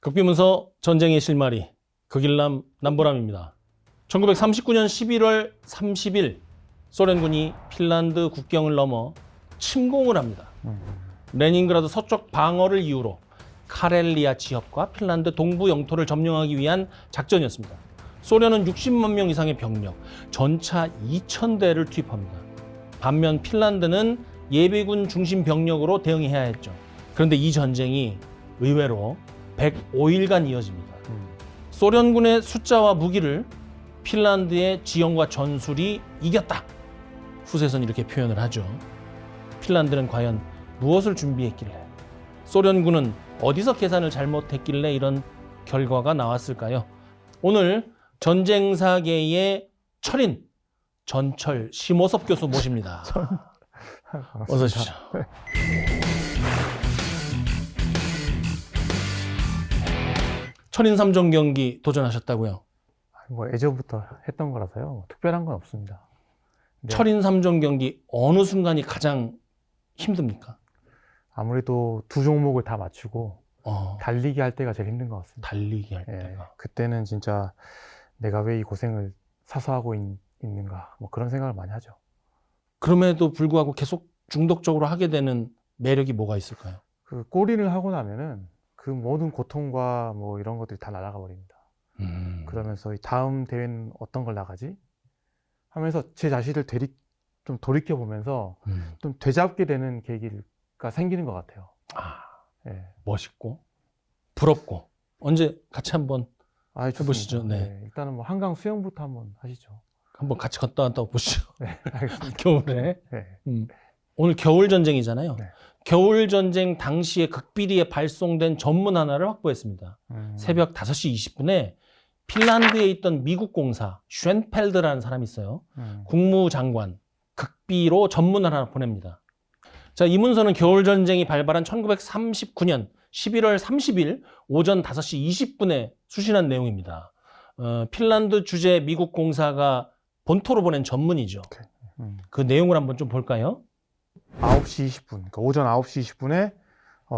극비문서 전쟁의 실마리 극일남 남보람입니다. 1939년 11월 30일 소련군이 핀란드 국경을 넘어 침공을 합니다. 레닌그라드 서쪽 방어를 이유로 카렐리아 지역과 핀란드 동부 영토를 점령하기 위한 작전이었습니다. 소련은 60만 명 이상의 병력, 전차 2,000대를 투입합니다. 반면 핀란드는 예비군 중심 병력으로 대응해야 했죠. 그런데 이 전쟁이 의외로 105일간 이어집니다. 소련군의 숫자와 무기를 핀란드의 지형과 전술이 이겼다. 후세선 이렇게 표현을 하죠. 핀란드는 과연 무엇을 준비했길래, 소련군은 어디서 계산을 잘못했길래 이런 결과가 나왔을까요? 오늘 전쟁사계의 철인 전철 심호섭 교수 모십니다. 어서 오십시오. 철인 3종 경기 도전하셨다고요? 뭐 예전부터 했던 거라서요. 뭐 특별한 건 없습니다. 네. 철인 3종 경기 어느 순간이 가장 힘듭니까? 아무래도 두 종목을 다 맞추고 달리기 할 때가 제일 힘든 것 같습니다. 달리기 할 예, 때가. 그때는 진짜 내가 왜 이 고생을 사서 하고 있는가 뭐 그런 생각을 많이 하죠. 그럼에도 불구하고 계속 중독적으로 하게 되는 매력이 뭐가 있을까요? 그 골인을 하고 나면은 그 모든 고통과 뭐 이런 것들이 다 날아가 버립니다. 그러면서 이 다음 대회는 어떤 걸 나가지? 하면서 제 자신을 좀 돌이켜 보면서 좀 되잡게 되는 계기가 생기는 것 같아요. 예. 멋있고 부럽고. 언제 같이 한번 좋습니다. 해보시죠. 네. 일단은 뭐 한강 수영부터 한번 하시죠. 한번 같이 갔다 왔다 보시죠. 네, 알겠습니다. 겨울에. 네. 오늘 겨울 전쟁이잖아요. 네. 겨울 전쟁 당시에 극비리에 발송된 전문 하나를 확보했습니다. 새벽 5시 20분에 핀란드에 있던 미국 공사 쉔펠드라는 사람이 있어요. 국무장관 극비로 전문을 하나 보냅니다. 자, 이 문서는 겨울 전쟁이 발발한 1939년 11월 30일 오전 5시 20분에 수신한 내용입니다. 핀란드 주재 미국 공사가 본토로 보낸 전문이죠. 그 내용을 한번 좀 볼까요? 9시 20분, 그러니까 오전 9시 20분에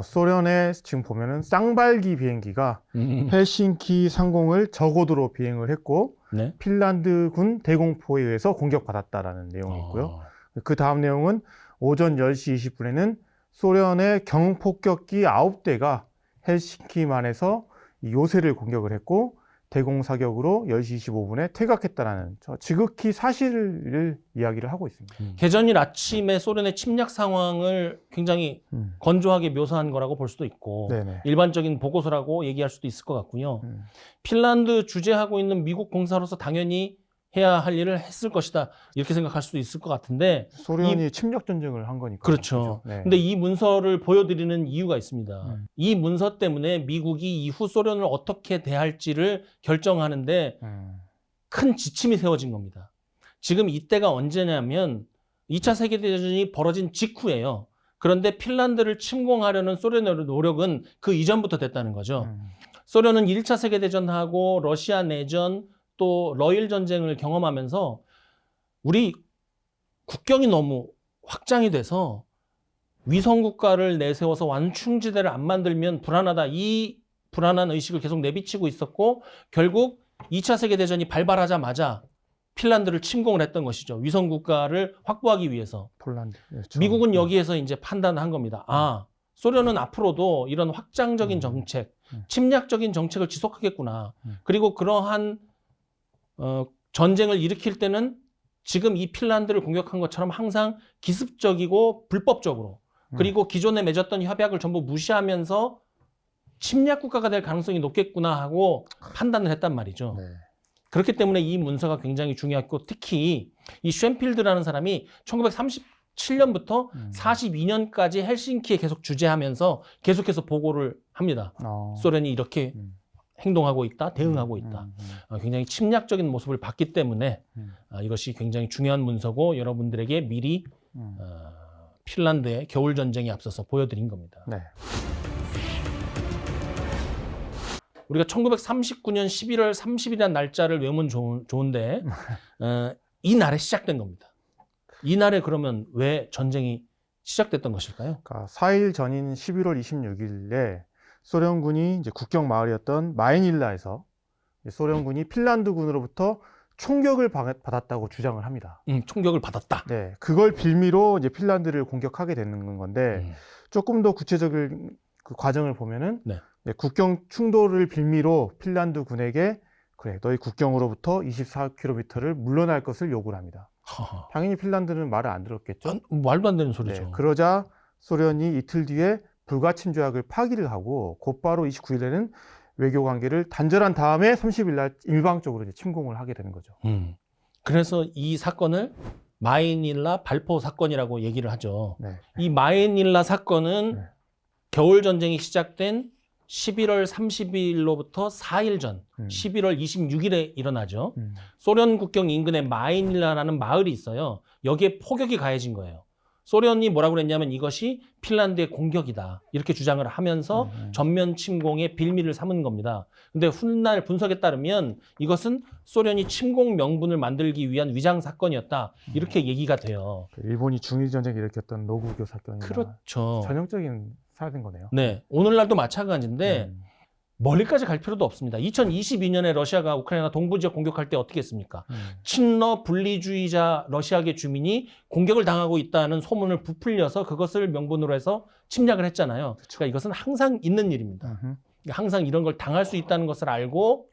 소련의 지금 보면은 쌍발기 비행기가 헬싱키 상공을 저고도로 비행을 했고 네. 핀란드군 대공포에 의해서 공격받았다라는 내용이 있고요. 그 다음 내용은 오전 10시 20분에는 소련의 경폭격기 9대가 헬싱키만에서 요새를 공격을 했고 대공사격으로 10시 25분에 퇴각했다라는 지극히 사실을 이야기를 하고 있습니다. 개전일 아침에 소련의 침략 상황을 굉장히 건조하게 묘사한 거라고 볼 수도 있고 네네. 일반적인 보고서라고 얘기할 수도 있을 것 같고요. 핀란드 주재하고 있는 미국 공사로서 당연히 해야 할 일을 했을 것이다. 이렇게 생각할 수도 있을 것 같은데 소련이 침략 전쟁을 한 거니까. 그렇죠. 네. 근데 이 문서를 보여드리는 이유가 있습니다. 이 문서 때문에 미국이 이후 소련을 어떻게 대할지를 결정하는데 큰 지침이 세워진 겁니다. 지금 이때가 언제냐면 2차 세계대전이 벌어진 직후예요. 그런데 핀란드를 침공하려는 소련의 노력은 그 이전부터 됐다는 거죠. 소련은 1차 세계대전하고 러시아 내전 또 러일 전쟁을 경험하면서 우리 국경이 너무 확장이 돼서 위성국가를 내세워서 완충지대를 안 만들면 불안하다. 이 불안한 의식을 계속 내비치고 있었고 결국 2차 세계대전이 발발하자마자 핀란드를 침공을 했던 것이죠. 위성국가를 확보하기 위해서. 폴란드. 그렇죠. 미국은 여기에서 이제 판단을 한 겁니다. 소련은 앞으로도 이런 확장적인 정책, 침략적인 정책을 지속하겠구나. 그리고 그러한 전쟁을 일으킬 때는 지금 이 핀란드를 공격한 것처럼 항상 기습적이고 불법적으로 그리고 기존에 맺었던 협약을 전부 무시하면서 침략 국가가 될 가능성이 높겠구나 하고 판단을 했단 말이죠. 네. 그렇기 때문에 이 문서가 굉장히 중요했고 특히 이 쉔필드라는 사람이 1937년부터 42년까지 헬싱키에 계속 주재하면서 계속해서 보고를 합니다. 소련이 이렇게 행동하고 있다, 대응하고 있다. 굉장히 침략적인 모습을 봤기 때문에 이것이 굉장히 중요한 문서고 여러분들에게 미리 핀란드의 겨울 전쟁에 앞서서 보여드린 겁니다. 네. 우리가 1939년 11월 30일이라는 날짜를 외우면 좋은데 이 날에 시작된 겁니다. 이 날에 그러면 왜 전쟁이 시작됐던 것일까요? 그러니까 4일 전인 11월 26일에 소련군이 이제 국경 마을이었던 마이닐라에서 소련군이 핀란드군으로부터 총격을 받았다고 주장을 합니다. 총격을 받았다. 네, 그걸 빌미로 이제 핀란드를 공격하게 되는 건데 조금 더 구체적인 그 과정을 보면은 네. 네, 국경 충돌을 빌미로 핀란드군에게 그래, 너희 국경으로부터 24km를 물러날 것을 요구를 합니다. 허허. 당연히 핀란드는 말을 안 들었겠죠. 말도 안 되는 소리죠. 네, 그러자 소련이 이틀 뒤에 불가침 조약을 파기를 하고 곧바로 29일에는 외교 관계를 단절한 다음에 30일 날 일방적으로 이제 침공을 하게 되는 거죠. 그래서 이 사건을 마이닐라 발포 사건이라고 얘기를 하죠. 네. 이 마이닐라 사건은 네. 겨울 전쟁이 시작된 11월 30일로부터 4일 전 11월 26일에 일어나죠. 소련 국경 인근에 마이닐라라는 마을이 있어요. 여기에 폭격이 가해진 거예요. 소련이 뭐라고 그랬냐면 이것이 핀란드의 공격이다. 이렇게 주장을 하면서 전면 침공의 빌미를 삼은 겁니다. 근데 훗날 분석에 따르면 이것은 소련이 침공 명분을 만들기 위한 위장 사건이었다. 이렇게 얘기가 돼요. 일본이 중일전쟁 일으켰던 노구교 사건이나 그렇죠. 전형적인 사례인 거네요. 네, 오늘날도 마찬가지인데 멀리까지 갈 필요도 없습니다. 2022년에 러시아가 우크라이나 동부 지역 공격할 때 어떻게 했습니까? 친러 분리주의자 러시아계 주민이 공격을 당하고 있다는 소문을 부풀려서 그것을 명분으로 해서 침략을 했잖아요. 그러니까 이것은 항상 있는 일입니다. 항상 이런 걸 당할 수 있다는 것을 알고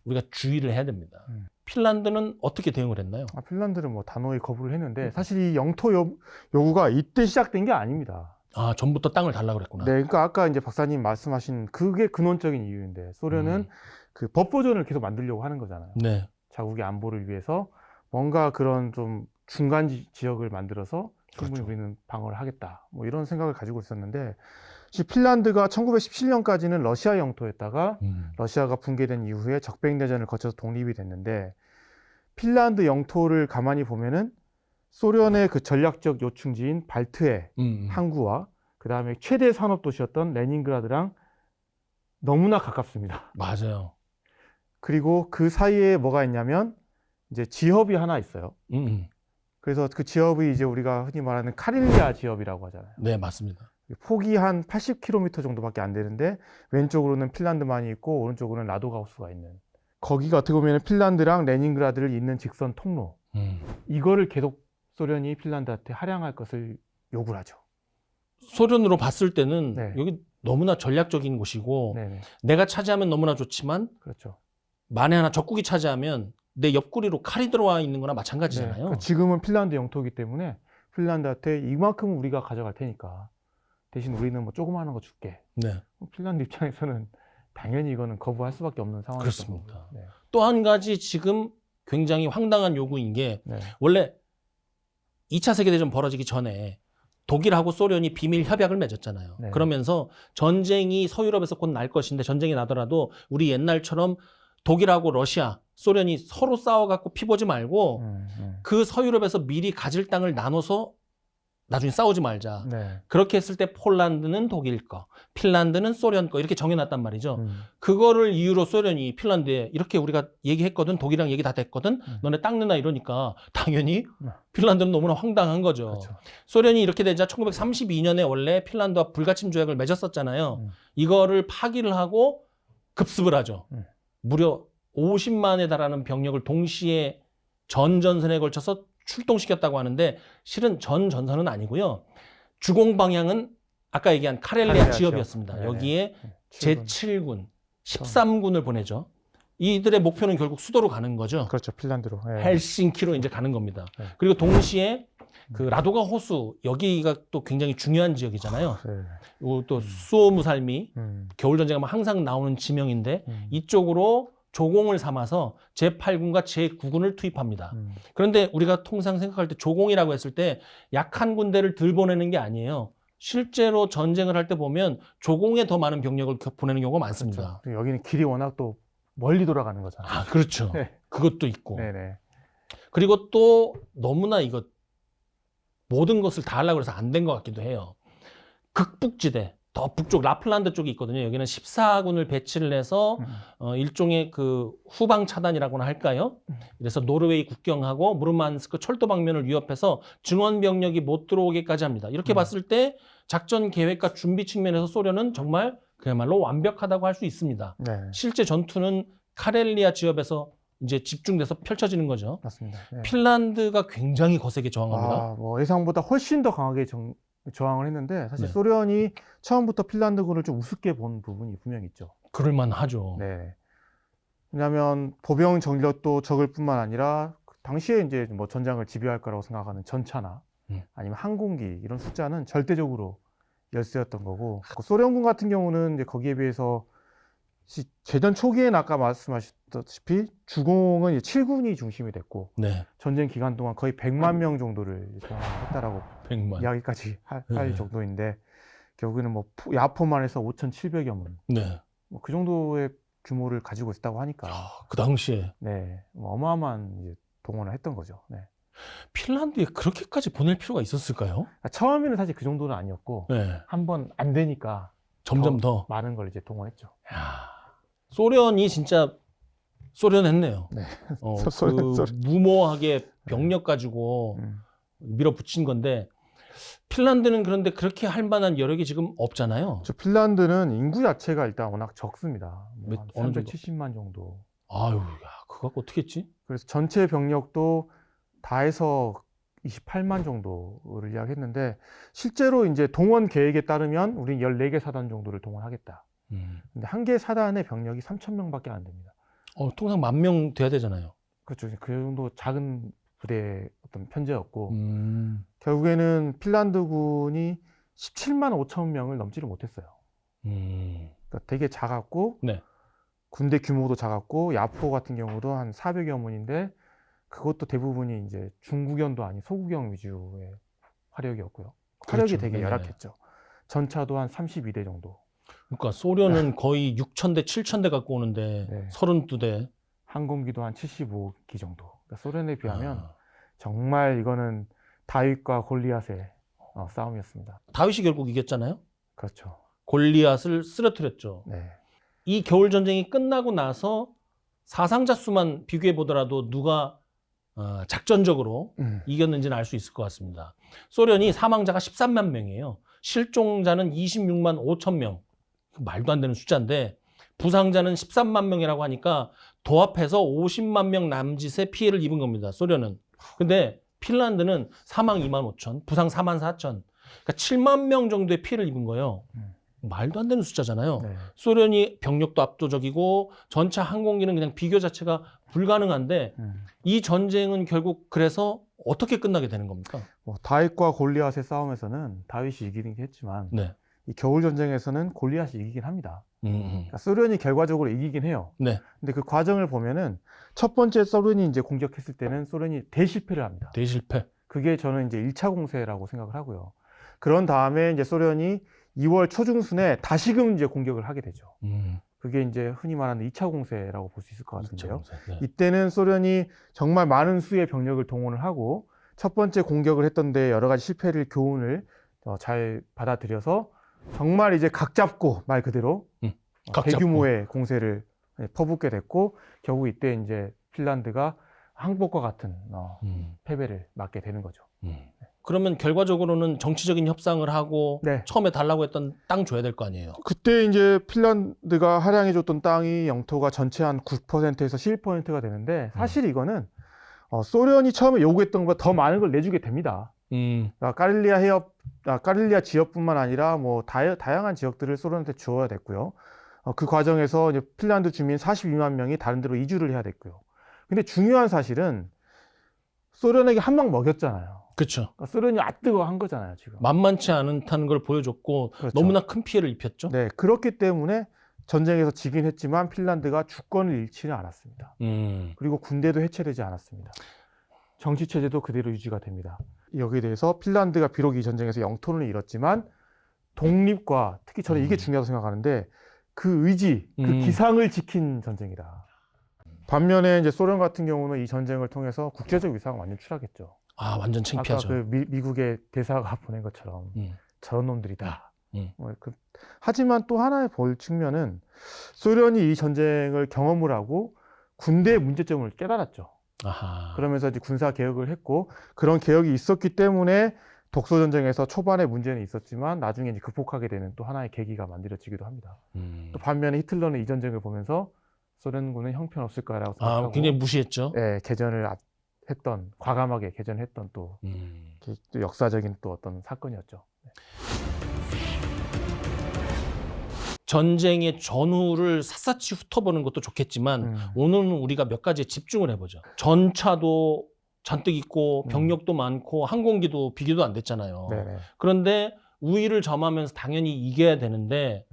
우리가 주의를 해야 됩니다. 핀란드는 어떻게 대응을 했나요? 핀란드는 뭐 단호히 거부를 했는데 사실 이 영토 요구가 이때 시작된 게 아닙니다. 아, 전부터 땅을 달라고 그랬구나. 네, 그러니까 아까 이제 박사님 말씀하신 그게 근원적인 이유인데 소련은 그 법보전을 계속 만들려고 하는 거잖아요. 네. 자국의 안보를 위해서 뭔가 그런 좀 중간 지역을 만들어서 충분히 그렇죠. 우리는 방어를 하겠다. 뭐 이런 생각을 가지고 있었는데 핀란드가 1917년까지는 러시아 영토였다가 러시아가 붕괴된 이후에 적백내전을 거쳐서 독립이 됐는데 핀란드 영토를 가만히 보면은 소련의 그 전략적 요충지인 발트해 항구와 그 다음에 최대 산업 도시였던 레닌그라드랑 너무나 가깝습니다. 맞아요. 그리고 그 사이에 뭐가 있냐면 이제 지협이 하나 있어요. 그래서 그 지협이 이제 우리가 흔히 말하는 카릴리아 지협이라고 하잖아요. 네, 맞습니다. 폭이 한 80km 정도밖에 안 되는데 왼쪽으로는 핀란드만이 있고 오른쪽으로는 라도가우스가 있는 거기가 어떻게 보면 핀란드랑 레닌그라드를 잇는 직선 통로 이거를 계속 소련이 핀란드한테 할양할 것을 요구를 하죠. 소련으로 봤을 때는 네. 여기 너무나 전략적인 곳이고 네네. 내가 차지하면 너무나 좋지만 그렇죠. 만에 하나 적국이 차지하면 내 옆구리로 칼이 들어와 있는 거나 네. 마찬가지잖아요. 그러니까 지금은 핀란드 영토이기 때문에 핀란드한테 이만큼은 우리가 가져갈 테니까 대신 우리는 뭐 조그마한 거 줄게. 네. 핀란드 입장에서는 당연히 이거는 거부할 수밖에 없는 상황이었던 그렇습니다. 거고요. 네. 또 한 가지 지금 굉장히 황당한 요구인 게 네. 원래 2차 세계대전 벌어지기 전에 독일하고 소련이 비밀 협약을 맺었잖아요. 네. 그러면서 전쟁이 서유럽에서 곧 날 것인데 전쟁이 나더라도 우리 옛날처럼 독일하고 러시아, 소련이 서로 싸워갖고 피 보지 말고 그 서유럽에서 미리 가질 땅을 나눠서 나중에 싸우지 말자. 네. 그렇게 했을 때 폴란드는 독일 거, 핀란드는 소련 거 이렇게 정해놨단 말이죠. 그거를 이유로 소련이 핀란드에 이렇게 우리가 얘기했거든, 독일이랑 얘기 다 됐거든, 너네 땅 내놔 이러니까 당연히 핀란드는 너무나 황당한 거죠. 그렇죠. 소련이 이렇게 되자 1932년에 원래 핀란드와 불가침 조약을 맺었었잖아요. 이거를 파기를 하고 급습을 하죠. 무려 50만에 달하는 병력을 동시에 전전선에 걸쳐서 출동시켰다고 하는데 실은 전 전선은 아니고요. 주공 방향은 아까 얘기한 카렐리아 지역이었습니다. 네네. 여기에 제7군, 13군을 보내죠. 이들의 목표는 결국 수도로 가는 거죠. 그렇죠. 핀란드로. 네. 헬싱키로 이제 가는 겁니다. 네. 그리고 동시에 그 라도가 호수 여기가 또 굉장히 중요한 지역이잖아요. 네. 그리고 또 수오무살미 겨울 전쟁하면 항상 나오는 지명인데 이쪽으로 조공을 삼아서 제8군과 제9군을 투입합니다. 그런데 우리가 통상 생각할 때 조공이라고 했을 때 약한 군대를 들보내는 게 아니에요. 실제로 전쟁을 할 때 보면 조공에 더 많은 병력을 보내는 경우가 많습니다. 그렇죠. 여기는 길이 워낙 또 멀리 돌아가는 거잖아요. 아, 그렇죠. 네. 그것도 있고. 네네. 그리고 또 너무나 이거 모든 것을 다 하려고 해서 안 된 것 같기도 해요. 극북지대, 더 북쪽 라플란드 쪽이 있거든요. 여기는 14군을 배치를 해서 일종의 그 후방 차단이라고나 할까요? 그래서 노르웨이 국경하고 무르만스크 철도 방면을 위협해서 증원 병력이 못 들어오게까지 합니다. 이렇게 봤을 때 작전 계획과 준비 측면에서 소련은 정말 그야말로 완벽하다고 할 수 있습니다. 네, 실제 전투는 카렐리아 지역에서 이제 집중돼서 펼쳐지는 거죠. 맞습니다. 네. 핀란드가 굉장히 거세게 저항합니다. 뭐 예상보다 훨씬 더 강하게 저항을 했는데 사실 네. 소련이 처음부터 핀란드군을 좀 우습게 본 부분이 분명히 있죠. 그럴만 하죠. 네. 왜냐하면 보병 전력도 적을 뿐만 아니라 당시에 이제 뭐 전장을 지배할 거라고 생각하는 전차나 아니면 항공기 이런 숫자는 절대적으로 열세였던 거고, 소련군 같은 경우는 이제 거기에 비해서 제전 초기에는 아까 말씀하셨다시피 주공은 이제 7군이 중심이 됐고 네. 전쟁 기간 동안 거의 100만 명 정도를 저항했다라고 100만. 이야기까지 할 네. 정도인데, 결국에는 뭐 야포만 해서 5,700여 문, 네. 뭐 그 정도의 규모를 가지고 있다고 하니까 그 당시에 네, 뭐 어마어마한 이제 동원을 했던 거죠. 네. 핀란드에 그렇게까지 보낼 필요가 있었을까요? 처음에는 사실 그 정도는 아니었고 네. 한번 안 되니까 점점 더. 많은 걸 이제 동원했죠. 야, 소련이 진짜 소련했네요. 네. 그 무모하게 병력 가지고 밀어붙인 건데, 핀란드는 그런데 그렇게 할 만한 여력이 지금 없잖아요. 핀란드는 인구 자체가 일단 워낙 적습니다. 뭐 한 어느 정도? 370만 정도. 아유, 야, 그거 갖고 어떻게 했지? 그래서 전체 병력도 다 해서 28만 정도를 이야기했는데, 실제로 이제 동원 계획에 따르면 우린 14개 사단 정도를 동원하겠다. 근데 한 개 사단의 병력이 3,000명밖에 안 됩니다. 통상 10,000명 돼야 되잖아요. 그렇죠. 그 정도 작은 부대의 어떤 편제였고, 결국에는 핀란드군이 17만 5천 명을 넘지를 못했어요. 그러니까 되게 작았고, 네. 군대 규모도 작았고, 야포 같은 경우도 한 400여 문인데, 그것도 대부분이 이제 중국연도 아닌 소국영 위주의 화력이었고요. 화력이 그렇죠. 되게 네. 열악했죠. 전차도 한 32대 정도. 그러니까 소련은 거의 6,000대, 7,000대 갖고 오는데 네. 32대. 항공기도 한 75기 정도. 그러니까 소련에 비하면 정말 이거는 다윗과 골리앗의 싸움이었습니다. 다윗이 결국 이겼잖아요. 그렇죠. 골리앗을 쓰러뜨렸죠. 네. 이 겨울 전쟁이 끝나고 나서 사상자 수만 비교해 보더라도 누가 작전적으로 이겼는지는 알 수 있을 것 같습니다. 소련이 사망자가 13만 명이에요. 실종자는 26만 5천 명. 말도 안 되는 숫자인데, 부상자는 13만 명이라고 하니까 도합해서 50만 명 남짓의 피해를 입은 겁니다. 소련은. 근데 핀란드는 사망 2만 5천, 부상 4만 4천. 그러니까 7만 명 정도의 피해를 입은 거예요. 말도 안 되는 숫자잖아요. 네. 소련이 병력도 압도적이고 전차 항공기는 그냥 비교 자체가 불가능한데, 이 전쟁은 결국 그래서 어떻게 끝나게 되는 겁니까? 뭐 다윗과 골리앗의 싸움에서는 다윗이 이기긴 했지만, 네. 이 겨울 전쟁에서는 골리앗이 이기긴 합니다. 음. 그러니까 소련이 결과적으로 이기긴 해요. 네. 근데 그 과정을 보면은 첫 번째 소련이 이제 공격했을 때는 소련이 대실패를 합니다. 대실패. 그게 저는 이제 1차 공세라고 생각을 하고요. 그런 다음에 이제 소련이 2월 초중순에 다시금 이제 공격을 하게 되죠. 그게 이제 흔히 말하는 2차 공세라고 볼 수 있을 것 같은데요. 네. 이때는 소련이 정말 많은 수의 병력을 동원을 하고 첫 번째 공격을 했던데 여러 가지 실패를 교훈을 잘 받아들여서 정말 이제 각 잡고 말 그대로 대규모의 공세를 퍼붓게 됐고, 결국 이때 이제 핀란드가 항복과 같은 패배를 맞게 되는 거죠. 그러면 결과적으로는 정치적인 협상을 하고 네. 처음에 달라고 했던 땅 줘야 될 거 아니에요. 그때 이제 핀란드가 할양해줬던 땅이 영토가 전체 한 9%에서 11%가 되는데, 사실 이거는 소련이 처음에 요구했던 것보다 더 많은 걸 내주게 됩니다. 그러니까 까릴리아 지역뿐만 아니라 뭐 다양한 지역들을 소련한테 주어야 됐고요. 그 과정에서 이제 핀란드 주민 42만 명이 다른 데로 이주를 해야 됐고요. 근데 중요한 사실은 소련에게 한 방 먹였잖아요. 그렇죠. 그러니까 소련이 뜨거워한 거잖아요, 지금. 만만치 않다는 걸 보여줬고, 그렇죠. 너무나 큰 피해를 입혔죠. 네, 그렇기 때문에 전쟁에서 지긴 했지만 핀란드가 주권을 잃지는 않았습니다. 그리고 군대도 해체되지 않았습니다. 정치 체제도 그대로 유지가 됩니다. 여기에 대해서 핀란드가 비록 이 전쟁에서 영토를 잃었지만 독립과, 특히 저는 이게 중요하다고 생각하는데, 그 의지, 그 기상을 지킨 전쟁이다. 반면에 이제 소련 같은 경우는 이 전쟁을 통해서 국제적 위상은 완전 추락했죠. 완전 창피하죠. 아까 그 미국의 대사가 보낸 것처럼 저런 놈들이다. 하지만 또 하나의 볼 측면은 소련이 이 전쟁을 경험을 하고 군대의 문제점을 깨달았죠. 아하. 그러면서 이제 군사 개혁을 했고, 그런 개혁이 있었기 때문에 독소 전쟁에서 초반에 문제는 있었지만 나중에 이제 극복하게 되는 또 하나의 계기가 만들어지기도 합니다. 또 반면에 히틀러는 이 전쟁을 보면서 소련군은 형편없을 거라고 생각하고 굉장히 무시했죠. 예, 개전을 했던 과감하게 개전했던 또 역사적인 또 어떤 사건이었죠. 전쟁의 전후를 샅샅이 훑어보는 것도 좋겠지만 오늘은 우리가 몇 가지에 집중을 해보죠. 전차도 잔뜩 있고 병력도 많고 항공기도 비교도 안 됐잖아요. 네네. 그런데 우위를 점하면서 당연히 이겨야 되는데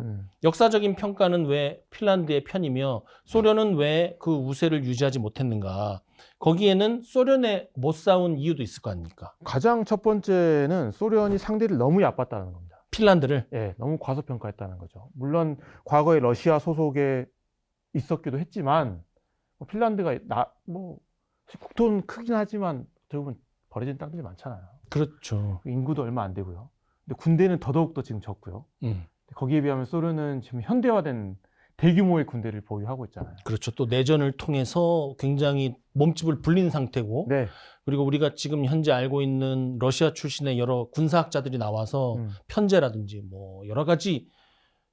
역사적인 평가는 왜 핀란드의 편이며 소련은 왜 그 우세를 유지하지 못했는가. 거기에는 소련에 못 싸운 이유도 있을 거 아닙니까? 가장 첫 번째는 소련이 상대를 너무 얕봤다는 겁니다. 핀란드를? 예, 너무 과소평가했다는 거죠. 물론 과거에 러시아 소속에 있었기도 했지만 핀란드가 국토는 크긴 하지만 대부분 버려진 땅들이 많잖아요. 그렇죠. 인구도 얼마 안 되고요. 근데 군대는 더더욱 지금 적고요. 거기에 비하면 소련은 지금 현대화된 대규모의 군대를 보유하고 있잖아요. 그렇죠. 또 내전을 통해서 굉장히 몸집을 불린 상태고 네. 그리고 우리가 지금 현재 알고 있는 러시아 출신의 여러 군사학자들이 나와서 편제라든지 뭐 여러 가지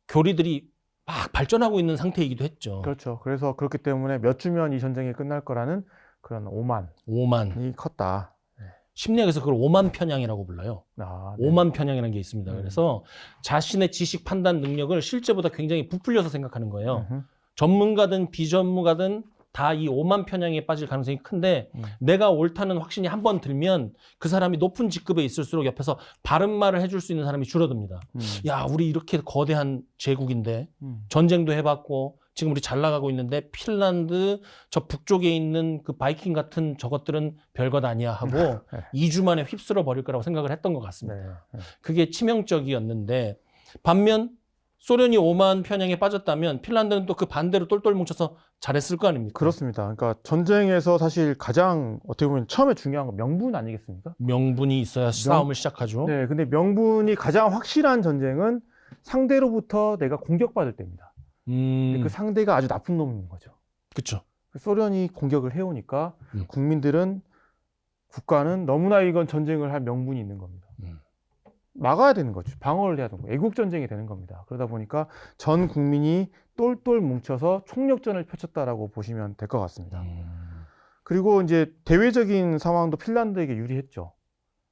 교리들이 막 발전하고 있는 상태이기도 했죠. 그렇죠. 그래서 그렇기 때문에 몇 주면 이 전쟁이 끝날 거라는 그런 오만이 컸다. 심리학에서 그걸 오만 편향이라고 불러요. 네. 오만 편향이라는 게 있습니다. 그래서 자신의 지식 판단 능력을 실제보다 굉장히 부풀려서 생각하는 거예요. 전문가든 비전문가든 다 이 오만 편향에 빠질 가능성이 큰데 내가 옳다는 확신이 한 번 들면 그 사람이 높은 직급에 있을수록 옆에서 바른 말을 해줄 수 있는 사람이 줄어듭니다. 야, 우리 이렇게 거대한 제국인데 전쟁도 해봤고 지금 우리 잘 나가고 있는데 핀란드 저 북쪽에 있는 그 바이킹 같은 저것들은 별것 아니야 하고 2주 만에 휩쓸어 버릴 거라고 생각을 했던 것 같습니다. 그게 치명적이었는데 반면 소련이 오만 편향에 빠졌다면 핀란드는 또 그 반대로 똘똘 뭉쳐서 잘했을 거 아닙니까? 그렇습니다. 그러니까 전쟁에서 사실 가장 어떻게 보면 처음에 중요한 건 명분 아니겠습니까? 명분이 있어야 싸움을 시작하죠. 네, 근데 명분이 가장 확실한 전쟁은 상대로부터 내가 공격받을 때입니다. 근데 그 상대가 아주 나쁜 놈인 거죠. 그렇죠. 소련이 공격을 해오니까 국가는 너무나 이건 전쟁을 할 명분이 있는 겁니다. 막아야 되는 거죠. 방어를 해야 되는 거예요. 애국전쟁이 되는 겁니다. 그러다 보니까 전 국민이 똘똘 뭉쳐서 총력전을 펼쳤다라고 보시면 될 것 같습니다. 그리고 이제 대외적인 상황도 핀란드에게 유리했죠.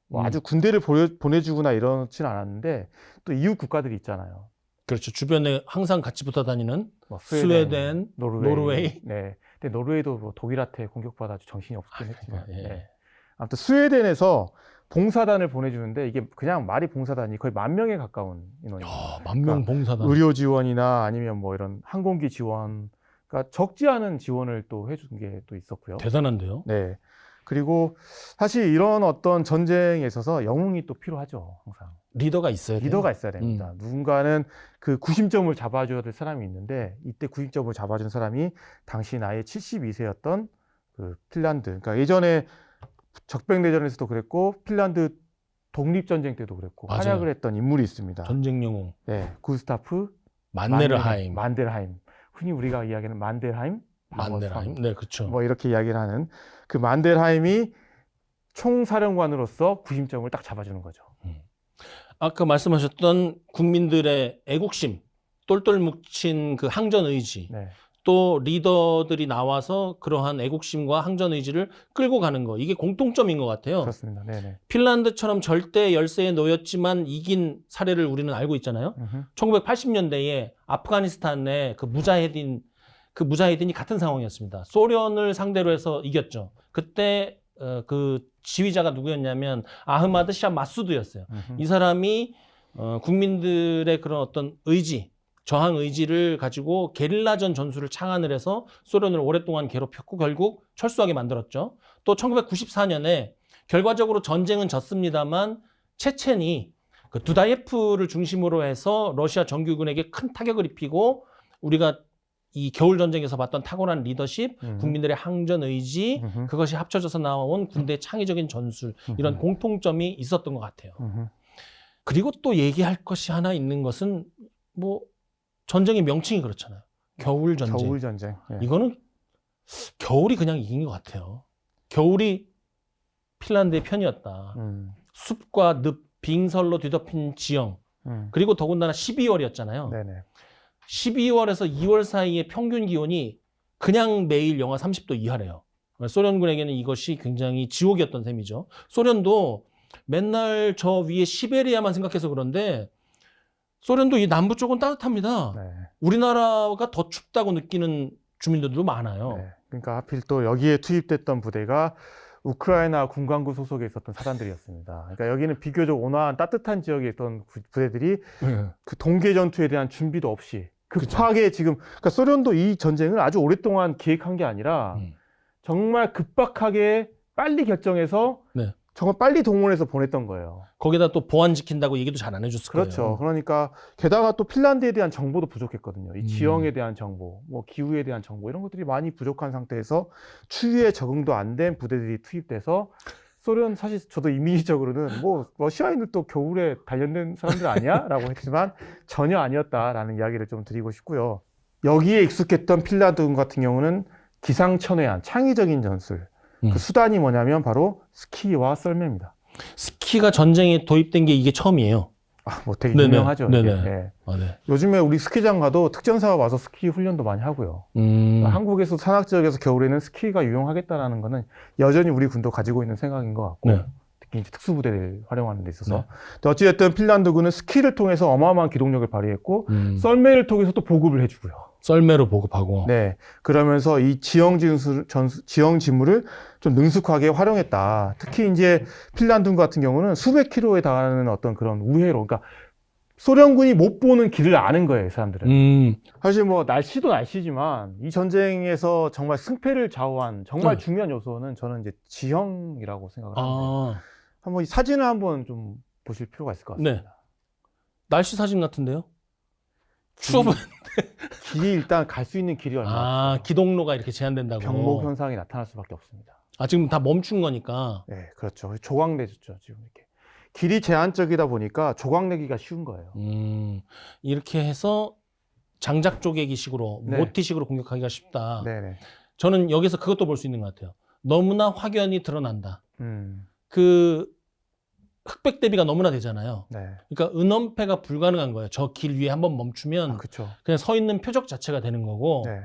뭐 아주 군대를 보내주거나 이러진 않았는데 또 이웃 국가들이 있잖아요. 그렇죠. 주변에 항상 같이 붙어 다니는 뭐 스웨덴, 노르웨이. 네. 근데 노르웨이도 뭐 독일한테 공격받아 정신이 없긴 했지만. 네. 아무튼 스웨덴에서 봉사단을 보내주는데 이게 그냥 말이 봉사단이 거의 10,000명에 가까운 인원이에요. 10,000명 봉사단. 의료 지원이나 아니면 뭐 이런 항공기 지원, 그러니까 적지 않은 지원을 또 해준 게 또 있었고요. 대단한데요? 네. 그리고 사실 이런 어떤 전쟁에 있어서 영웅이 또 필요하죠, 항상. 리더가 있어야 돼요. 리더가 있어야 됩니다. 누군가는 그 구심점을 잡아줘야 될 사람이 있는데 이때 구심점을 잡아준 사람이 당시 나이 72세였던 그 핀란드. 그러니까 예전에 적백내전에서도 그랬고 핀란드 독립전쟁 때도 그랬고 맞아요. 활약을 했던 인물이 있습니다. 전쟁 영웅. 네, 구스타프 만네르하임. 흔히 우리가 이야기하는 만델하임. 네, 그렇죠. 뭐 이렇게 이야기를 하는 그 만델하임이 총사령관으로서 구심점을 딱 잡아주는 거죠. 아까 말씀하셨던 국민들의 애국심, 똘똘 뭉친 그 항전 의지. 네. 또 리더들이 나와서 그러한 애국심과 항전 의지를 끌고 가는 거. 이게 공통점인 것 같아요. 그렇습니다. 네네. 핀란드처럼 절대 열세에 놓였지만 이긴 사례를 우리는 알고 있잖아요. 1980년대에 아프가니스탄의 그 무자헤딘이 같은 상황이었습니다. 소련을 상대로 해서 이겼죠. 그때 그 지휘자가 누구였냐면 아흐마드 샤 마수드였어요. 이 사람이 국민들의 그런 어떤 의지, 저항 의지를 가지고 게릴라전 전술을 창안을 해서 소련을 오랫동안 괴롭혔고 결국 철수하게 만들었죠. 또 1994년에 결과적으로 전쟁은 졌습니다만 체첸이 그 두다예프를 중심으로 해서 러시아 정규군에게 큰 타격을 입히고 우리가 이 겨울 전쟁에서 봤던 탁월한 리더십, 국민들의 항전 의지, 그것이 합쳐져서 나온 군대의 창의적인 전술, 이런 공통점이 있었던 것 같아요. 그리고 또 얘기할 것이 하나 있는 것은 뭐 전쟁의 명칭이 그렇잖아요. 겨울 전쟁. 겨울 전쟁. 예. 이거는 겨울이 그냥 이긴 것 같아요. 겨울이 핀란드의 편이었다. 숲과 늪, 빙설로 뒤덮인 지형, 그리고 더군다나 12월이었잖아요. 네네. 12월에서 2월 사이의 평균 기온이 그냥 매일 영하 30도 이하래요. 소련군에게는 이것이 굉장히 지옥이었던 셈이죠. 소련도 맨날 저 위에 시베리아만 생각해서 그런데 소련도 이 남부 쪽은 따뜻합니다. 네. 우리나라가 더 춥다고 느끼는 주민들도 많아요. 네. 그러니까 하필 또 여기에 투입됐던 부대가 우크라이나 군광구 소속에 있었던 사단들이었습니다. 그러니까 여기는 비교적 온화한 따뜻한 지역에 있던 부대들이 그 동계 전투에 대한 준비도 없이 급하게 지금, 그러니까 소련도 이 전쟁을 아주 오랫동안 기획한 게 아니라 정말 급박하게 빨리 결정해서 네. 정말 빨리 동원해서 보냈던 거예요. 거기다 또 보안 지킨다고 얘기도 잘 안 해줬을 그렇죠. 거예요. 그러니까 게다가 또 핀란드에 대한 정보도 부족했거든요. 이 음. 지형에 대한 정보, 뭐 기후에 대한 정보 이런 것들이 많이 부족한 상태에서 추위에 적응도 안 된 부대들이 투입돼서 소련, 사실 저도 이미지적으로는 뭐 러시아인들도 겨울에 단련된 사람들 아니야? 라고 했지만 전혀 아니었다라는 이야기를 좀 드리고 싶고요. 여기에 익숙했던 핀란드군 같은 경우는 기상천외한 창의적인 전술, 그 수단이 뭐냐면 바로 스키와 썰매입니다. 스키가 전쟁에 도입된 게 이게 처음이에요. 아, 뭐 되게 네네. 유명하죠. 네네. 이게. 네. 아, 네. 요즘에 우리 스키장 가도 특전사가 와서 스키 훈련도 많이 하고요. 한국에서 산악 지역에서 겨울에는 스키가 유용하겠다라는 거는 여전히 우리 군도 가지고 있는 생각인 것 같고, 네. 특히 이제 특수부대를 활용하는 데 있어서. 네. 근데 어찌됐든 핀란드군은 스키를 통해서 어마어마한 기동력을 발휘했고, 썰매를 통해서 또 보급을 해주고요. 썰매로 보급하고. 네. 그러면서 이 지형 지물을 좀 능숙하게 활용했다. 특히 이제 핀란드 같은 경우는 수백 킬로에 달하는 어떤 그런 우회로, 그러니까 소련군이 못 보는 길을 아는 거예요, 이 사람들은. 사실 뭐 날씨도 날씨지만 이 전쟁에서 정말 승패를 좌우한 정말 네. 중요한 요소는 저는 이제 지형이라고 생각을 하는데 아, 한번 이 사진을 한번 좀 보실 필요가 있을 것 네. 같습니다. 날씨 사진 같은데요? 추워보 길이 일단 갈 수 있는 길이 얼마 아, 없어요. 기동로가 이렇게 제한된다고. 병목 현상이 나타날 수밖에 없습니다. 아, 지금 다 멈춘 거니까. 네, 그렇죠. 조각내줬죠, 지금 이렇게. 길이 제한적이다 보니까 조각내기가 쉬운 거예요. 이렇게 해서 장작 쪼개기식으로, 네. 모티식으로 공격하기가 쉽다. 네네. 저는 여기서 그것도 볼 수 있는 것 같아요. 너무나 확연히 드러난다. 음, 그 흑백 대비가 너무나 되잖아요. 네. 그러니까 은엄패가 불가능한 거예요. 저 길 위에 한번 멈추면 아, 그렇죠. 그냥 서 있는 표적 자체가 되는 거고, 네.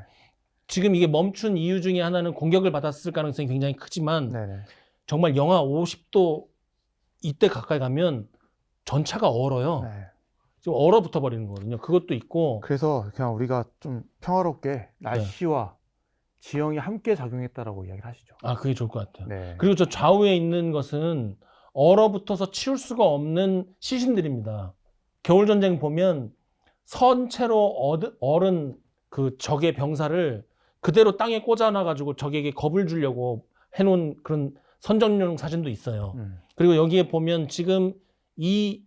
지금 이게 멈춘 이유 중에 하나는 공격을 받았을 가능성이 굉장히 크지만 네네. 정말 영하 50도 이때 가까이 가면 전차가 얼어요. 네. 지금 얼어붙어 버리는 거거든요. 그것도 있고. 그래서 그냥 우리가 좀 평화롭게 날씨와 지형이 함께 작용했다라고 이야기를 하시죠. 아, 그게 좋을 것 같아요. 네. 그리고 저 좌우에 있는 것은 얼어붙어서 치울 수가 없는 시신들입니다. 겨울전쟁 보면 선체로 얼은 그 적의 병사를 그대로 땅에 꽂아놔가지고 적에게 겁을 주려고 해놓은 그런 선전용 사진도 있어요. 그리고 여기에 보면 지금 이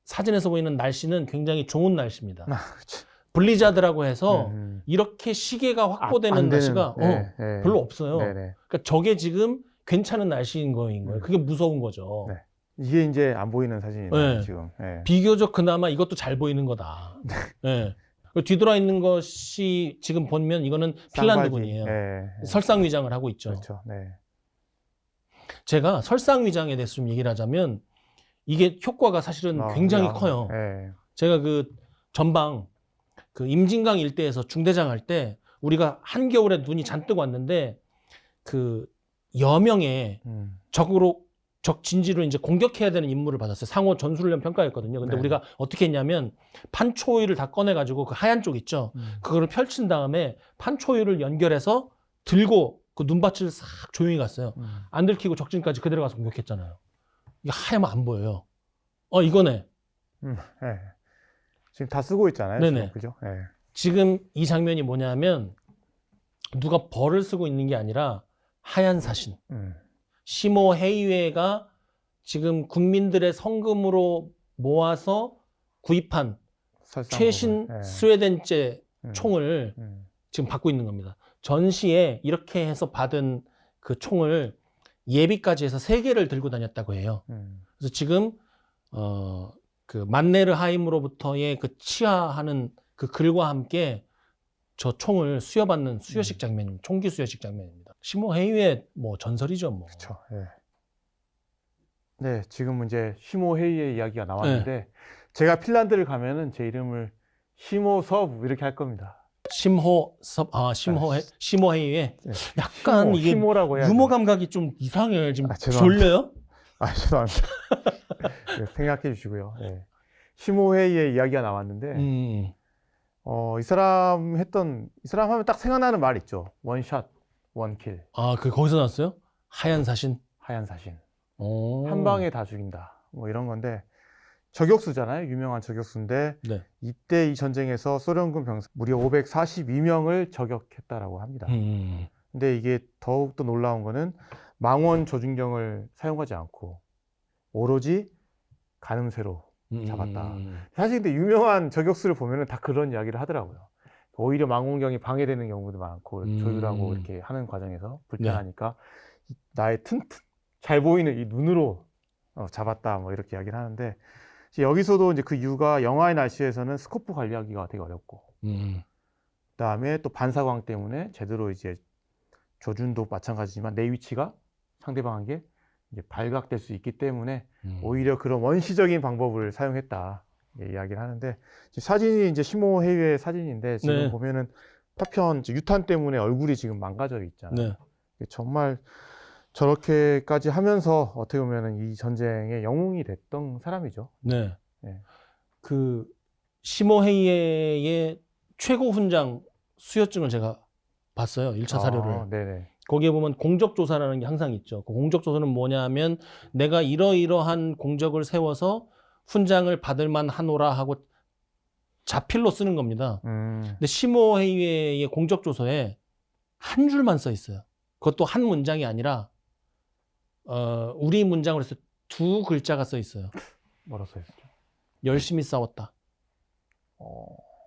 사진에서 보이는 날씨는 굉장히 좋은 날씨입니다. 아, 그렇죠. 블리자드라고 해서 이렇게 시계가 확보되는 안 되는, 날씨가 네, 네. 별로 없어요. 네네. 그러니까 저게 지금 괜찮은 날씨인 거예요. 그게 무서운 거죠. 네. 이게 이제 안 보이는 사진이네요, 네. 지금. 네. 비교적 그나마 이것도 잘 보이는 거다. 네. 그리고 뒤돌아 있는 것이 지금 보면 이거는 핀란드군이에요. 네. 설상위장을 하고 있죠. 그렇죠. 네. 제가 설상위장에 대해서 좀 얘기를 하자면 이게 효과가 사실은 굉장히 커요. 네. 제가 그 전방 그 임진강 일대에서 중대장 할 때 우리가 한겨울에 눈이 잔뜩 왔는데 그 여명의 적 진지로 이제 공격해야 되는 임무를 받았어요. 상호 전술훈련 평가였거든요. 근데 네. 우리가 어떻게 했냐면 판초위를 다 꺼내가지고 그 하얀 쪽 있죠. 그거를 펼친 다음에 판초위를 연결해서 들고 그 눈밭을 싹 조용히 갔어요. 안 들키고 적진까지 그대로 가서 공격했잖아요. 이게 하얘면 안 보여요. 이거네. 네. 지금 다 쓰고 있잖아요. 네네. 지금, 그죠? 네. 지금 이 장면이 뭐냐면 누가 벌을 쓰고 있는 게 아니라 하얀 사신. 시모 헤이웨가 지금 국민들의 성금으로 모아서 구입한 최신 네. 스웨덴제 총을 지금 받고 있는 겁니다. 전시에 이렇게 해서 받은 그 총을 예비까지 해서 3개를 들고 다녔다고 해요. 그래서 지금 그 만네르하임으로부터의 그 치하하는 그 글과 함께 저 총을 수여받는 수여식 장면, 총기 수여식 장면입니다. 시모 헤이웨 뭐 전설이죠, 뭐. 그렇죠. 예. 네, 지금 이제 시모 헤이의 이야기가 나왔는데 제가 핀란드를 가면은 제 이름을 시모섭 이렇게 할 겁니다. 심호섭, 심호해의 네, 약간 이게 시모라고 해야 유머 감각이 좀 이상해요. 지금 죄송합니다. 졸려요? 죄송합니다. 네, 생각해 주시고요. 네. 시모 헤이의 이야기가 나왔는데 이 사람 하면 딱 생각나는 말 있죠. 원샷, 원킬, 거기서 나왔어요? 하얀 사신? 하얀 사신. 오. 한 방에 다 죽인다. 뭐 이런 건데 저격수잖아요. 유명한 저격수인데 네. 이때 이 전쟁에서 소련군 병사 무려 542명을 저격했다라고 합니다. 근데 이게 더욱더 놀라운 거는 망원 조준경을 사용하지 않고 오로지 가늠쇠로 잡았다. 사실 근데 유명한 저격수를 보면은 다 그런 이야기를 하더라고요. 오히려 망원경이 방해되는 경우도 많고 조율하고 이렇게 하는 과정에서 불편하니까 나의 잘 보이는 이 눈으로 잡았다 뭐 이렇게 이야기를 하는데 여기서도 이제 그 이유가 영하의 날씨에서는 스코프 관리하기가 되게 어렵고 그다음에 또 반사광 때문에 제대로 이제 조준도 마찬가지지만 내 위치가 상대방에게 이제 발각될 수 있기 때문에 오히려 그런 원시적인 방법을 사용했다 이야기를 하는데 사진이 이제 시모 헤이의 사진인데 지금 보면은 파편 유탄 때문에 얼굴이 지금 망가져 있잖아요. 정말 저렇게까지 하면서 어떻게 보면은 이 전쟁의 영웅이 됐던 사람이죠. 네. 그 시모헤이의 최고 훈장 수여증을 제가 봤어요. 1차 사료를. 네네. 거기에 보면 공적조사라는 게 항상 있죠. 그 공적조사는 뭐냐 하면 내가 이러이러한 공적을 세워서 훈장을 받을 만하노라 하고 자필로 쓰는 겁니다. 근데 시모헤이의 공적조서에 한 줄만 써 있어요. 그것도 한 문장이 아니라 우리 문장으로 해서 2글자가 써 있어요. 뭐라고 써 있었죠? 열심히 싸웠다.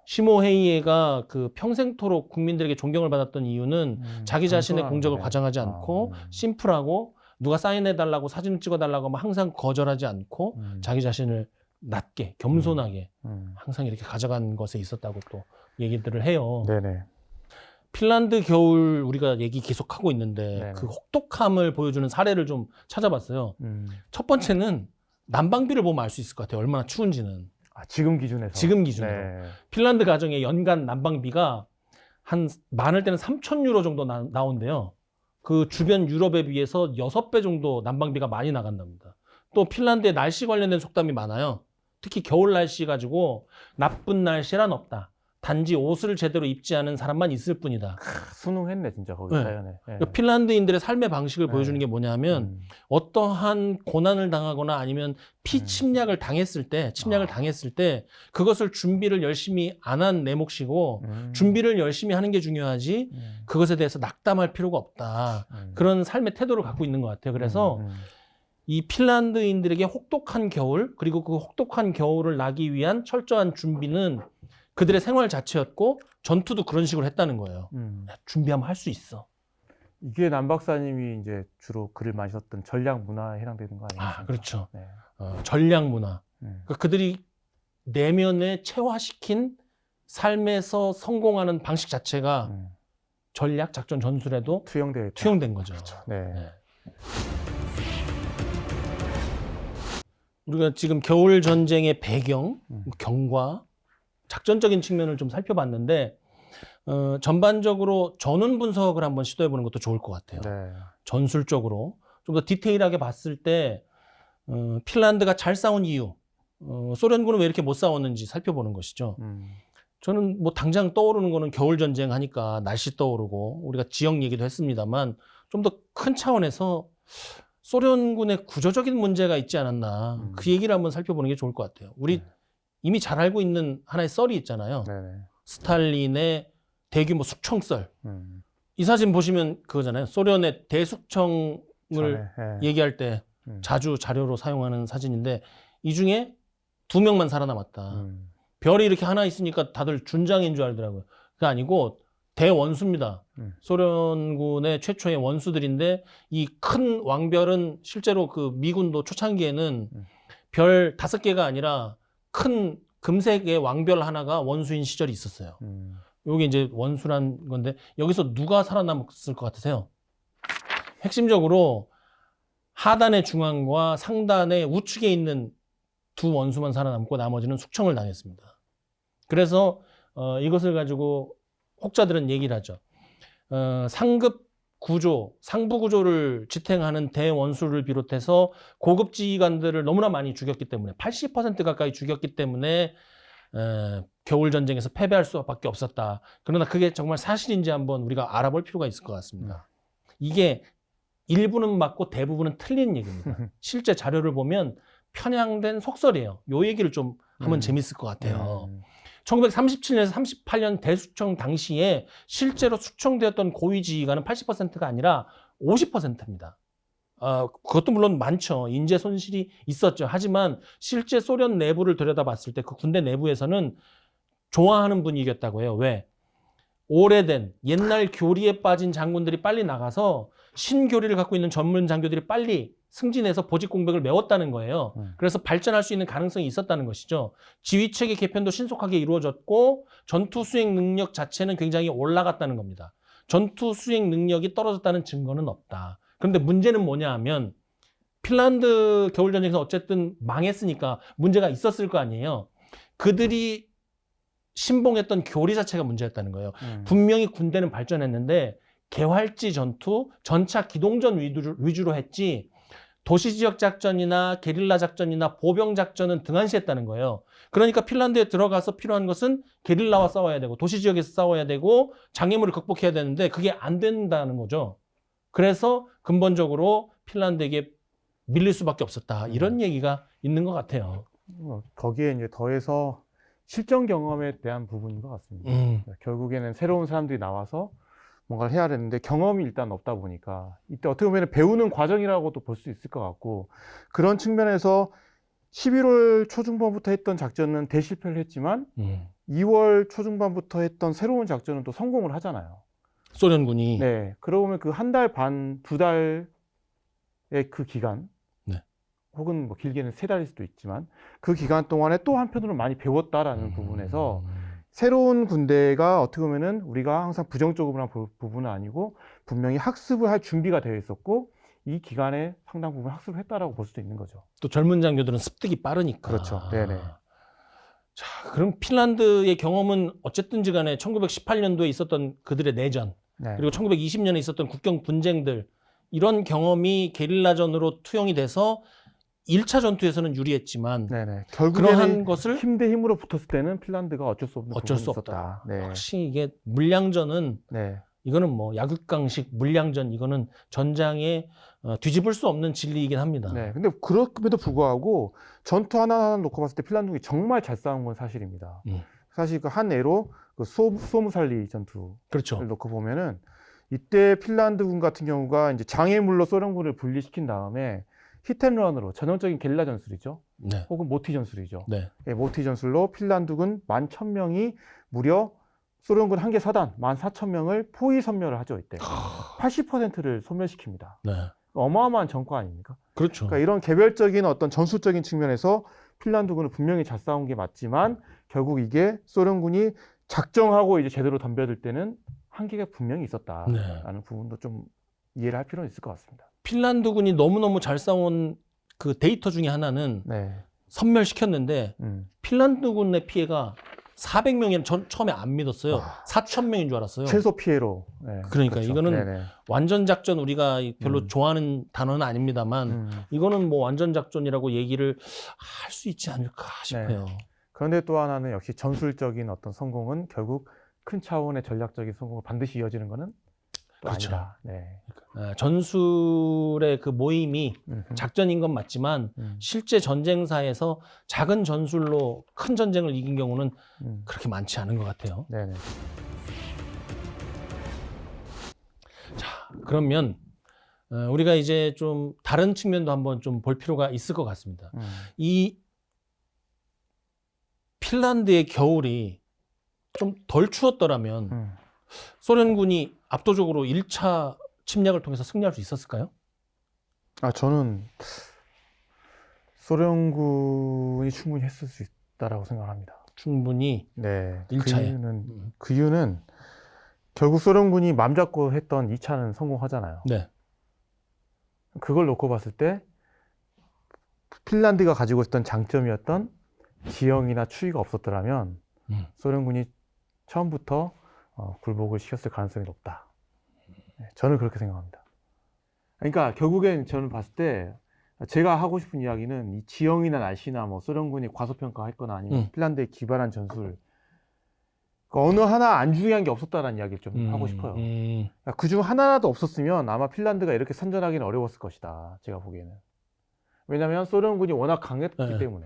시모헤이가 그 평생토록 국민들에게 존경을 받았던 이유는 자기 자신의 공적을 과장하지 않고 심플하고 누가 사인해달라고 사진을 찍어달라고 하면 항상 거절하지 않고 자기 자신을 낮게 겸손하게 항상 이렇게 가져간 것에 있었다고 또 얘기들을 해요. 네네. 핀란드 겨울 우리가 얘기 계속하고 있는데 네네. 그 혹독함을 보여주는 사례를 좀 찾아봤어요. 첫 번째는 난방비를 보면 알 수 있을 것 같아요. 얼마나 추운지는. 지금 기준에서. 지금 기준으로. 핀란드 가정의 연간 난방비가 한 많을 때는 3,000유로 정도 나온대요. 그 주변 유럽에 비해서 6배 정도 난방비가 많이 나간답니다. 또 핀란드의 날씨 관련된 속담이 많아요. 특히 겨울 날씨 가지고 나쁜 날씨란 없다. 단지 옷을 제대로 입지 않은 사람만 있을 뿐이다. 순응했네 진짜 거기 자연에. 핀란드인들의 삶의 방식을 보여주는 게 뭐냐면 어떠한 고난을 당하거나 아니면 피침략을 당했을 때 그것을 준비를 열심히 안 한 내 몫이고 준비를 열심히 하는 게 중요하지 그것에 대해서 낙담할 필요가 없다. 그런 삶의 태도를 갖고 있는 것 같아요. 그래서 이 핀란드인들에게 혹독한 겨울 그리고 그 혹독한 겨울을 나기 위한 철저한 준비는 그들의 생활 자체였고 전투도 그런 식으로 했다는 거예요. 준비하면 할 수 있어. 이게 남 박사님이 이제 주로 글을 많이 썼던 전략 문화에 해당되는 거 아니에요? 그렇죠. 전략 문화. 그러니까 그들이 내면에 체화시킨 삶에서 성공하는 방식 자체가 전략, 작전, 전술에도 투영된 거죠. 그렇죠. 네. 우리가 지금 겨울 전쟁의 배경, 경과, 작전적인 측면을 좀 살펴봤는데 전반적으로 전원 분석을 한번 시도해보는 것도 좋을 것 같아요. 전술적으로 좀 더 디테일하게 봤을 때 핀란드가 잘 싸운 이유, 소련군은 왜 이렇게 못 싸웠는지 살펴보는 것이죠. 저는 뭐 당장 떠오르는 거는 겨울 전쟁 하니까 날씨 떠오르고 우리가 지역 얘기도 했습니다만 좀 더 큰 차원에서 소련군의 구조적인 문제가 있지 않았나 그 얘기를 한번 살펴보는 게 좋을 것 같아요. 우리 이미 잘 알고 있는 하나의 썰이 있잖아요. 스탈린의 대규모 숙청설. 이 사진 보시면 그거잖아요. 소련의 대숙청을 얘기할 때 자주 자료로 사용하는 사진인데 이 중에 2명만 살아남았다. 별이 이렇게 하나 있으니까 다들 준장인 줄 알더라고요. 그게 아니고 대원수입니다. 소련군의 최초의 원수들인데 이 큰 왕별은 실제로 그 미군도 초창기에는 별 5개가 아니라 큰 금색의 왕별 하나가 원수인 시절이 있었어요. 이게 이제 원수란 건데 여기서 누가 살아남았을 것 같으세요? 핵심적으로 하단의 중앙과 상단의 우측에 있는 두 원수만 살아남고 나머지는 숙청을 당했습니다. 그래서 이것을 가지고 혹자들은 얘기를 하죠. 상급 구조, 상부 구조를 지탱하는 대원수를 비롯해서 고급 지휘관들을 너무나 많이 죽였기 때문에 80% 가까이 죽였기 때문에 겨울 전쟁에서 패배할 수밖에 없었다. 그러나 그게 정말 사실인지 한번 우리가 알아볼 필요가 있을 것 같습니다. 이게 일부는 맞고 대부분은 틀린 얘기입니다. 실제 자료를 보면 편향된 속설이에요. 요 얘기를 좀 하면 재밌을 것 같아요. 1937년에서 38년 대숙청 당시에 실제로 숙청되었던 고위 지휘관은 80%가 아니라 50%입니다. 그것도 물론 많죠. 인재 손실이 있었죠. 하지만 실제 소련 내부를 들여다봤을 때 그 군대 내부에서는 좋아하는 분위기였다고 해요. 왜? 오래된 옛날 교리에 빠진 장군들이 빨리 나가서 신교리를 갖고 있는 전문 장교들이 빨리 승진해서 보직 공백을 메웠다는 거예요. 그래서 발전할 수 있는 가능성이 있었다는 것이죠. 지휘체계 개편도 신속하게 이루어졌고 전투 수행 능력 자체는 굉장히 올라갔다는 겁니다. 전투 수행 능력이 떨어졌다는 증거는 없다. 그런데 문제는 뭐냐 하면 핀란드 겨울전쟁에서 어쨌든 망했으니까 문제가 있었을 거 아니에요. 그들이 신봉했던 교리 자체가 문제였다는 거예요. 분명히 군대는 발전했는데 개활지 전투, 전차 기동전 위주로 했지 도시지역 작전이나 게릴라 작전이나 보병 작전은 등한시했다는 거예요. 그러니까 핀란드에 들어가서 필요한 것은 게릴라와 싸워야 되고 도시지역에서 싸워야 되고 장애물을 극복해야 되는데 그게 안 된다는 거죠. 그래서 근본적으로 핀란드에게 밀릴 수밖에 없었다. 이런 얘기가 있는 것 같아요. 거기에 이제 더해서 실전 경험에 대한 부분인 것 같습니다. 결국에는 새로운 사람들이 나와서 뭔가를 해야 되는데 경험이 일단 없다 보니까 이때 어떻게 보면 배우는 과정이라고도 볼 수 있을 것 같고 그런 측면에서 11월 초중반부터 했던 작전은 대실패를 했지만 2월 초중반부터 했던 새로운 작전은 또 성공을 하잖아요. 소련군이. 네. 그러고 보면 그 한 달 반, 두 달의 그 기간 네. 혹은 뭐 길게는 세 달일 수도 있지만 그 기간 동안에 또 한편으로 많이 배웠다라는 부분에서 새로운 군대가 어떻게 보면은 우리가 항상 부정적으로 한 부분은 아니고 분명히 학습을 할 준비가 되어 있었고 이 기간에 상당 부분 학습을 했다라고 볼 수도 있는 거죠. 또 젊은 장교들은 습득이 빠르니까. 그렇죠. 네네. 자, 그럼 핀란드의 경험은 어쨌든지 간에 1918년도에 있었던 그들의 내전, 네. 그리고 1920년에 있었던 국경 분쟁들, 이런 경험이 게릴라전으로 투영이 돼서 1차 전투에서는 유리했지만 네네. 그러한 결국에는 것을 힘 대 힘으로 붙었을 때는 핀란드가 어쩔 수 없는 어쩔 부분이 수 없다. 있었다. 네. 확실히 이게 물량전은 네. 이거는 뭐 약육강식 물량전, 이거는 전장에 뒤집을 수 없는 진리이긴 합니다. 네. 근데 그럼에도 불구하고 전투 하나하나 놓고 봤을 때 핀란드군이 정말 잘 싸운 건 사실입니다. 사실 그 한 예로 그 소무살리 전투를 그렇죠. 놓고 보면은 이때 핀란드군 같은 경우가 이제 장애물로 소련군을 분리시킨 다음에 히트앤런으로 전형적인 게릴라 전술이죠. 네. 혹은 모티 전술이죠. 네. 예, 모티 전술로 핀란드군 11,000명이 무려 소련군 한 개 사단 14,000명을 포위 섬멸을 하죠. 이때 80%를 소멸시킵니다. 네. 어마어마한 전과 아닙니까? 그렇죠. 그러니까 이런 개별적인 어떤 전술적인 측면에서 핀란드군은 분명히 잘 싸운 게 맞지만 결국 이게 소련군이 작정하고 이제 제대로 덤벼들 때는 한계가 분명히 있었다라는 부분도 좀 이해를 할 필요는 있을 것 같습니다. 핀란드군이 너무너무 잘 싸운 그 데이터 중에 하나는 네. 섬멸시켰는데 핀란드군의 피해가 400명이면 전 처음에 안 믿었어요. 4,000명인 줄 알았어요. 최소 피해로. 네. 그러니까 그렇죠. 이거는 네네. 완전 작전, 우리가 별로 좋아하는 단어는 아닙니다만 이거는 뭐 완전 작전이라고 얘기를 할 수 있지 않을까 싶어요. 네. 그런데 또 하나는 역시 전술적인 어떤 성공은 결국 큰 차원의 전략적인 성공을 반드시 이어지는 것은 또 그렇죠. 아니다. 네. 전술의 그 모임이 작전인 건 맞지만 실제 전쟁사에서 작은 전술로 큰 전쟁을 이긴 경우는 그렇게 많지 않은 것 같아요. 네네. 자, 그러면 우리가 이제 좀 다른 측면도 한번 좀 볼 필요가 있을 것 같습니다. 이 핀란드의 겨울이 좀 덜 추웠더라면 소련군이 압도적으로 1차 침략을 통해서 승리할 수 있었을까요? 저는 소련군이 충분히 했을 수 있다라고 생각합니다. 충분히. 네. 1차에. 그 이유는 결국 소련군이 맘 잡고 했던 2차는 성공하잖아요. 네. 그걸 놓고 봤을 때 핀란드가 가지고 있었던 장점이었던 지형이나 추위가 없었더라면 소련군이 처음부터 굴복을 시켰을 가능성이 높다. 저는 그렇게 생각합니다. 그러니까 결국엔 저는 봤을 때 제가 하고 싶은 이야기는 이 지형이나 날씨나 뭐 소련군이 과소평가했거나 아니면 핀란드에 기발한 전술 어느 하나 안 중요한 게 없었다는 이야기를 좀 하고 싶어요. 그러니까 그중 하나라도 없었으면 아마 핀란드가 이렇게 선전하기는 어려웠을 것이다. 제가 보기에는. 왜냐하면 소련군이 워낙 강했기 때문에.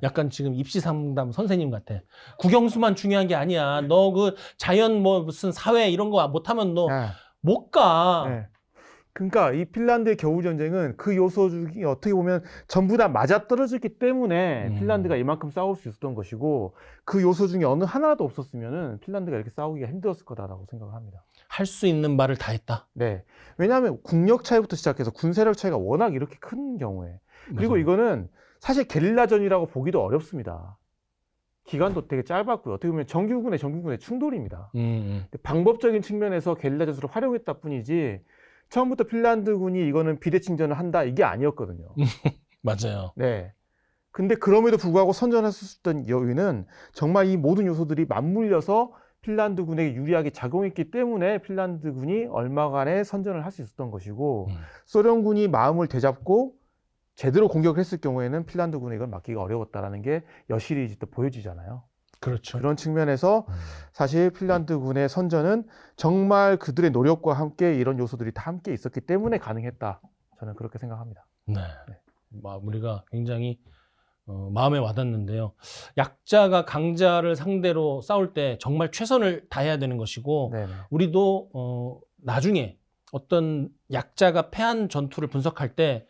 약간 지금 입시 상담 선생님 같아. 국영수만 중요한 게 아니야. 너 그 자연 뭐 무슨 사회 이런 거 못하면 너 못 가. 네. 그러니까 이 핀란드의 겨울전쟁은 그 요소 중에 어떻게 보면 전부 다 맞아떨어졌기 때문에 핀란드가 이만큼 싸울 수 있었던 것이고 그 요소 중에 어느 하나라도 없었으면 핀란드가 이렇게 싸우기가 힘들었을 거다라고 생각을 합니다. 할 수 있는 말을 다 했다. 네. 왜냐하면 국력 차이부터 시작해서 군사력 차이가 워낙 이렇게 큰 경우에 그리고 맞아요. 이거는 사실 게릴라전이라고 보기도 어렵습니다. 기간도 되게 짧았고요. 어떻게 보면 정규군의 충돌입니다. 방법적인 측면에서 게릴라 전술을 활용했다 뿐이지 처음부터 핀란드군이 이거는 비대칭전을 한다 이게 아니었거든요. 맞아요. 네. 근데 그럼에도 불구하고 선전할 수 있었던 여유는 정말 이 모든 요소들이 맞물려서 핀란드군에게 유리하게 작용했기 때문에 핀란드군이 얼마간의 선전을 할 수 있었던 것이고 소련군이 마음을 되잡고 제대로 공격을 했을 경우에는 핀란드군에 이걸 막기가 어려웠다라는 게 여실히 또 보여지잖아요. 그렇죠. 그런 측면에서 사실 핀란드군의 선전은 정말 그들의 노력과 함께 이런 요소들이 다 함께 있었기 때문에 가능했다. 저는 그렇게 생각합니다. 네. 우리가 굉장히 마음에 와닿는데요. 약자가 강자를 상대로 싸울 때 정말 최선을 다해야 되는 것이고 네네. 우리도 나중에 어떤 약자가 패한 전투를 분석할 때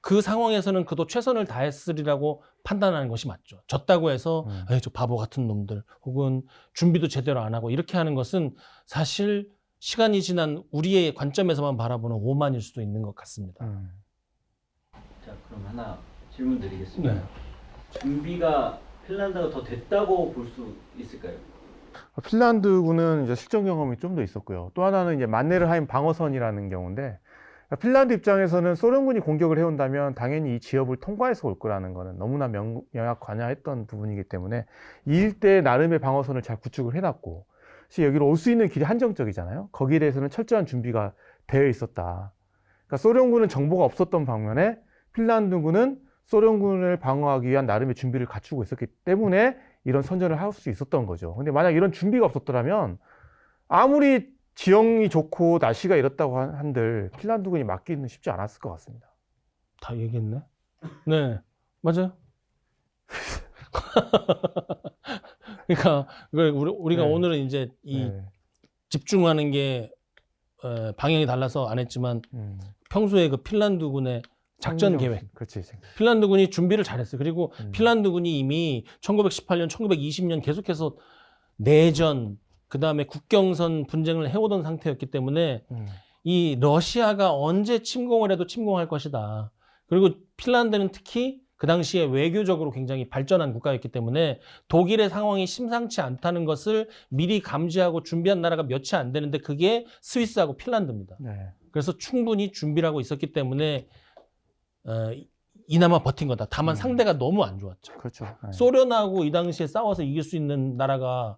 그 상황에서는 그도 최선을 다했으리라고 판단하는 것이 맞죠. 졌다고 해서 에이, 저 바보 같은 놈들 혹은 준비도 제대로 안 하고 이렇게 하는 것은 사실 시간이 지난 우리의 관점에서만 바라보는 오만일 수도 있는 것 같습니다. 자, 그럼 하나 질문 드리겠습니다. 네. 준비가 핀란드가 더 됐다고 볼 수 있을까요? 핀란드군은 이제 실전 경험이 좀 더 있었고요. 또 하나는 이제 만네르하임 방어선이라는 경우인데 핀란드 입장에서는 소련군이 공격을 해온다면 당연히 이 지역을 통과해서 올 거라는 거는 너무나 명확관여했던 부분이기 때문에 이 일대에 나름의 방어선을 잘 구축을 해놨고 사실 여기로 올 수 있는 길이 한정적이잖아요. 거기에 대해서는 철저한 준비가 되어 있었다. 그러니까 소련군은 정보가 없었던 반면에 핀란드군은 소련군을 방어하기 위한 나름의 준비를 갖추고 있었기 때문에 이런 선전을 할 수 있었던 거죠. 근데 만약 이런 준비가 없었더라면 아무리 지형이 좋고 날씨가 이렇다고 한들 핀란드군이 막기는 쉽지 않았을 것 같습니다. 다 얘기했네. 네, 맞아요. 그러니까 우리가 네. 오늘은 이제 이 네. 집중하는 게 방향이 달라서 안 했지만 평소에 그 핀란드군의 작전 계획. 그렇지. 핀란드군이 준비를 잘했어요. 그리고 핀란드군이 이미 1918년, 1920년 계속해서 내전, 그 다음에 국경선 분쟁을 해오던 상태였기 때문에 이 러시아가 언제 침공을 해도 침공할 것이다. 그리고 핀란드는 특히 그 당시에 외교적으로 굉장히 발전한 국가였기 때문에 독일의 상황이 심상치 않다는 것을 미리 감지하고 준비한 나라가 몇이 안 되는데 그게 스위스하고 핀란드입니다. 네. 그래서 충분히 준비를 하고 있었기 때문에 이나마 버틴 거다. 다만 상대가 너무 안 좋았죠. 그렇죠. 네. 소련하고 이 당시에 싸워서 이길 수 있는 나라가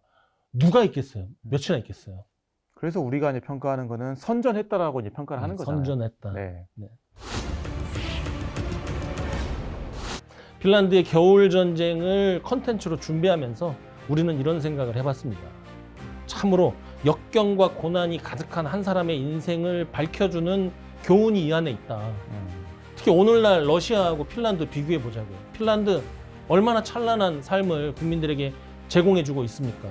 누가 있겠어요? 몇이나 있겠어요? 그래서 우리가 이제 평가하는 거는 선전했다라고 이제 평가를 하는 거잖아요. 선전했다. 네. 핀란드의 겨울 전쟁을 컨텐츠로 준비하면서 우리는 이런 생각을 해봤습니다. 참으로 역경과 고난이 가득한 한 사람의 인생을 밝혀주는 교훈이 이 안에 있다. 특히 오늘날 러시아하고 핀란드 비교해 보자고요. 핀란드 얼마나 찬란한 삶을 국민들에게 제공해주고 있습니까?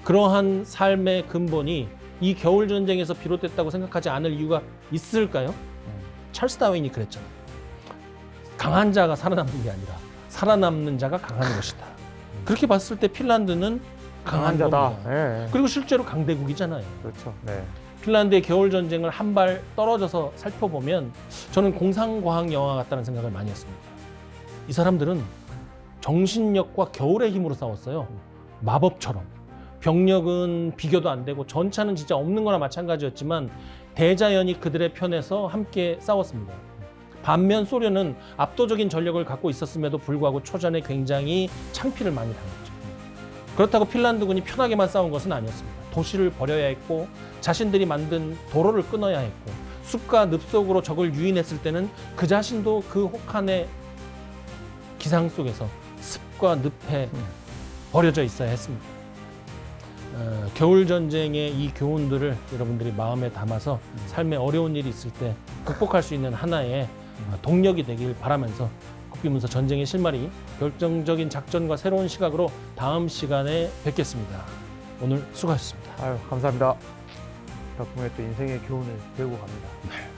그러한 삶의 근본이 이 겨울 전쟁에서 비롯됐다고 생각하지 않을 이유가 있을까요? 찰스 다윈이 그랬잖아요. 강한 자가 살아남는 게 아니라 살아남는 자가 강한 것이다. 그렇게 봤을 때 핀란드는 강한 자다. 겁니다. 네. 그리고 실제로 강대국이잖아요. 그렇죠. 네. 핀란드의 겨울 전쟁을 한 발 떨어져서 살펴보면 저는 공상과학 영화 같다는 생각을 많이 했습니다. 이 사람들은 정신력과 겨울의 힘으로 싸웠어요. 마법처럼. 병력은 비교도 안 되고 전차는 진짜 없는 거나 마찬가지였지만 대자연이 그들의 편에서 함께 싸웠습니다. 반면 소련은 압도적인 전력을 갖고 있었음에도 불구하고 초전에 굉장히 창피를 많이 당했죠. 그렇다고 핀란드군이 편하게만 싸운 것은 아니었습니다. 도시를 버려야 했고 자신들이 만든 도로를 끊어야 했고 숲과 늪 속으로 적을 유인했을 때는 그 자신도 그 혹한의 기상 속에서 습과 늪에 버려져 있어야 했습니다. 겨울 전쟁의 이 교훈들을 여러분들이 마음에 담아서 삶에 어려운 일이 있을 때 극복할 수 있는 하나의 동력이 되길 바라면서 국비문서 전쟁의 실마리 결정적인 작전과 새로운 시각으로 다음 시간에 뵙겠습니다. 오늘 수고하셨습니다. 아유, 감사합니다. 덕분에 또 인생의 교훈을 배우고 갑니다.